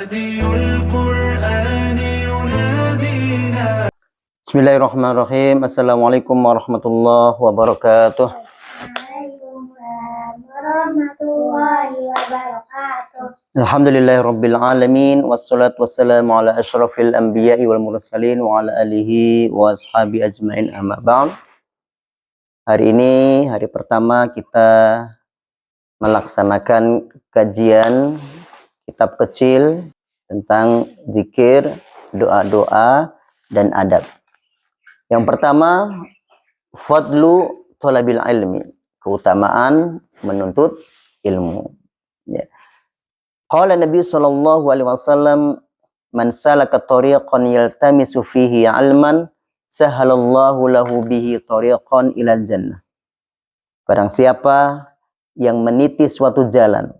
Bismillahirrahmanirrahim. Assalamualaikum warahmatullahi wabarakatuh. Waalaikumsalam warahmatullahi wabarakatuh. Alhamdulillahirabbil alamin wassalatu wassalamu ala asyrafil anbiya'i wal mursalin wa ala alihi wa ashabi ajmain amma ba'd. Hari ini hari pertama kita melaksanakan kajian kitab kecil tentang zikir, doa-doa dan adab. Yang pertama, fadlu thalabil ilmi, keutamaan menuntut ilmu. Ya. Qala Nabi sallallahu alaihi wasallam, man salaka tariqan yaltamisu fihi 'ilman, sahalallahu lahu bihi tariqan ilal jannah. Barang siapa yang meniti suatu jalan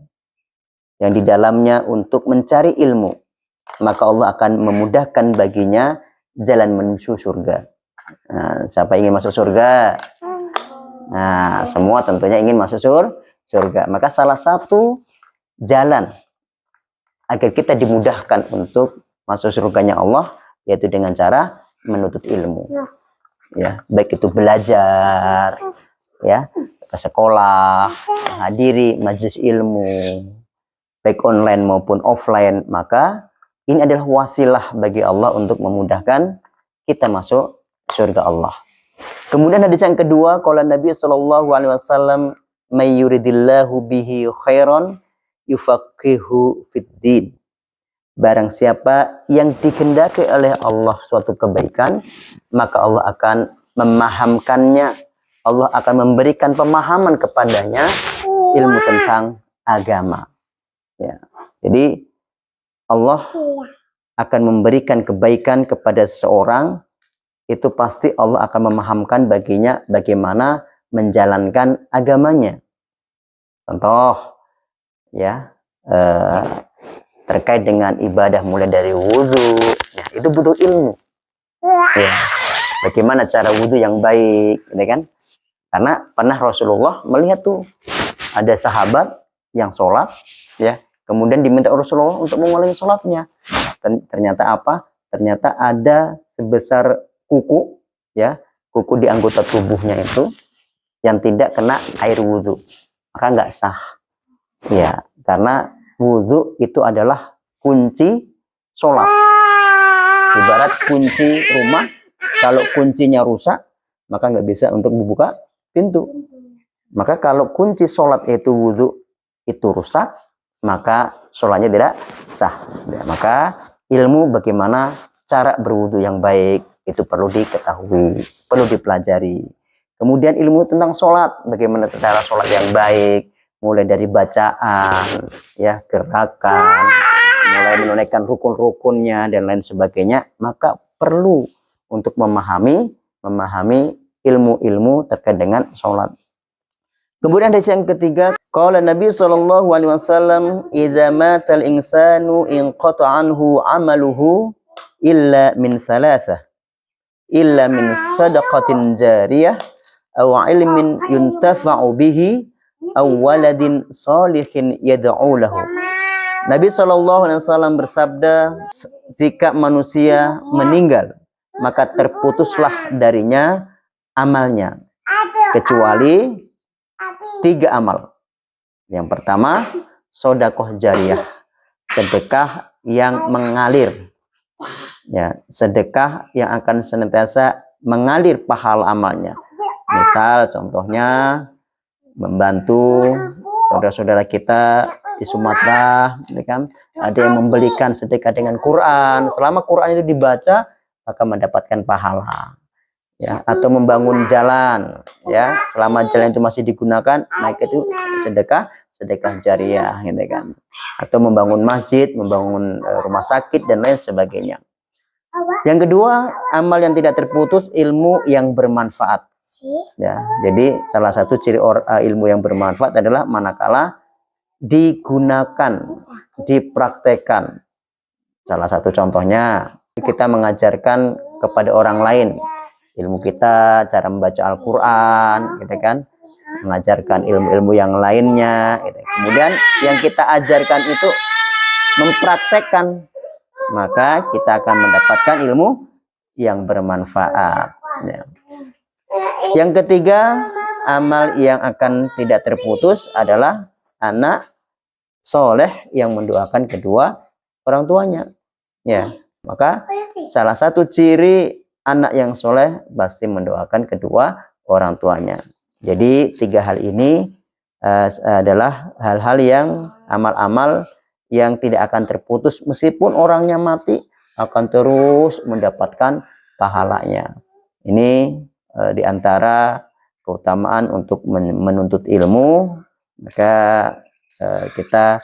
yang di dalamnya untuk mencari ilmu, maka Allah akan memudahkan baginya jalan menuju surga. Nah, siapa ingin masuk surga? Nah, semua tentunya ingin masuk surga. Maka salah satu jalan agar kita dimudahkan untuk masuk surganya Allah yaitu dengan cara menuntut ilmu. Ya, baik itu belajar, ya, ke sekolah, hadiri majelis ilmu, baik online maupun offline. Maka ini adalah wasilah bagi Allah untuk memudahkan kita masuk surga Allah. Kemudian hadis yang kedua, qala Nabi sallallahu alaihi wasallam, may yuridillahu bihi khairan yufaqihu fid din. Barang siapa yang dikehendaki oleh Allah suatu kebaikan, maka Allah akan memahamkannya. Allah akan memberikan pemahaman kepadanya ilmu tentang agama. Ya. Jadi Allah akan memberikan kebaikan kepada seseorang, itu pasti Allah akan memahamkan baginya bagaimana menjalankan agamanya. Contoh, ya, terkait dengan ibadah mulai dari wudhu, ya, itu butuh ilmu. Ya, bagaimana cara wudhu yang baik, ya kan? Karena pernah Rasulullah melihat tuh ada sahabat yang sholat, ya, kemudian diminta Rasulullah untuk mengulangi sholatnya. Ternyata apa? Ternyata ada sebesar kuku, ya, kuku di anggota tubuhnya itu yang tidak kena air wudhu, maka nggak sah, ya, karena wudhu itu adalah kunci sholat. Ibarat kunci rumah, kalau kuncinya rusak maka nggak bisa untuk membuka pintu. Maka kalau kunci sholat itu wudhu itu rusak, maka sholatnya tidak sah. Ya, maka ilmu bagaimana cara berwudhu yang baik itu perlu diketahui, perlu dipelajari. Kemudian ilmu tentang sholat, bagaimana cara sholat yang baik, mulai dari bacaan, ya, gerakan, mulai menunaikan rukun-rukunnya dan lain sebagainya. Maka perlu untuk memahami ilmu-ilmu terkait dengan sholat. Kemudian hadis yang ketiga, qala Nabi sallallahu alaihi wasallam, idza matal insanu inqata anhu amaluhu illa min thalathah, illa min sadaqatin jariyah aw ilmin yuntafa'u bihi aw waladin salihin yad'u lahu. Nabi sallallahu alaihi wasallam bersabda, jika manusia meninggal maka terputuslah darinya amalnya kecuali 3 amal. Yang pertama, sedekah jariyah, sedekah yang mengalir. Ya, sedekah yang akan senantiasa mengalir pahala amalnya. Misal contohnya membantu saudara-saudara kita di Sumatera, ya kan? Ada yang membelikan sedekah dengan Quran. Selama Quran itu dibaca, maka mendapatkan pahala. Ya, atau membangun jalan, ya, selama jalan itu masih digunakan, maka itu sedekah jariyah, gitu kan. Atau membangun masjid, membangun rumah sakit dan lain sebagainya. Yang kedua, amal yang tidak terputus, ilmu yang bermanfaat. Ya, jadi salah satu ciri ilmu yang bermanfaat adalah manakala digunakan, dipraktekkan. Salah satu contohnya, kita mengajarkan kepada orang lain ilmu kita, cara membaca Al-Quran, gitu kan, mengajarkan ilmu-ilmu yang lainnya, gitu. Kemudian yang kita ajarkan itu mempraktekkan, maka kita akan mendapatkan ilmu yang bermanfaat. Ya. Yang ketiga, amal yang akan tidak terputus adalah anak soleh yang mendoakan kedua orang tuanya. Ya, maka salah satu ciri anak yang soleh pasti mendoakan kedua orang tuanya. Jadi 3 hal ini adalah hal-hal yang amal-amal yang tidak akan terputus meskipun orangnya mati, akan terus mendapatkan pahalanya. Ini diantara keutamaan untuk menuntut ilmu. Maka kita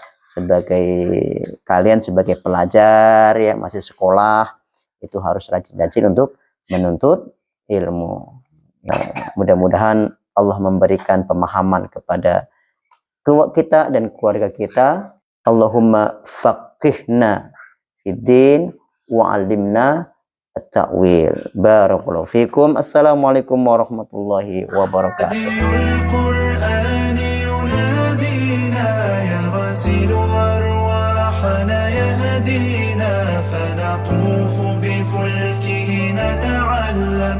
kalian sebagai pelajar yang masih sekolah itu harus rajin-rajin untuk menuntut ilmu. Mudah-mudahan Allah memberikan pemahaman kepada kita dan keluarga kita. Allahumma faqihna fiddin wa 'allimna at-ta'wil. Barakallahu fikum. Assalamualaikum warahmatullahi wabarakatuh. يغسل أرواحنا يهدينا فنطوف بفلكه نتعلم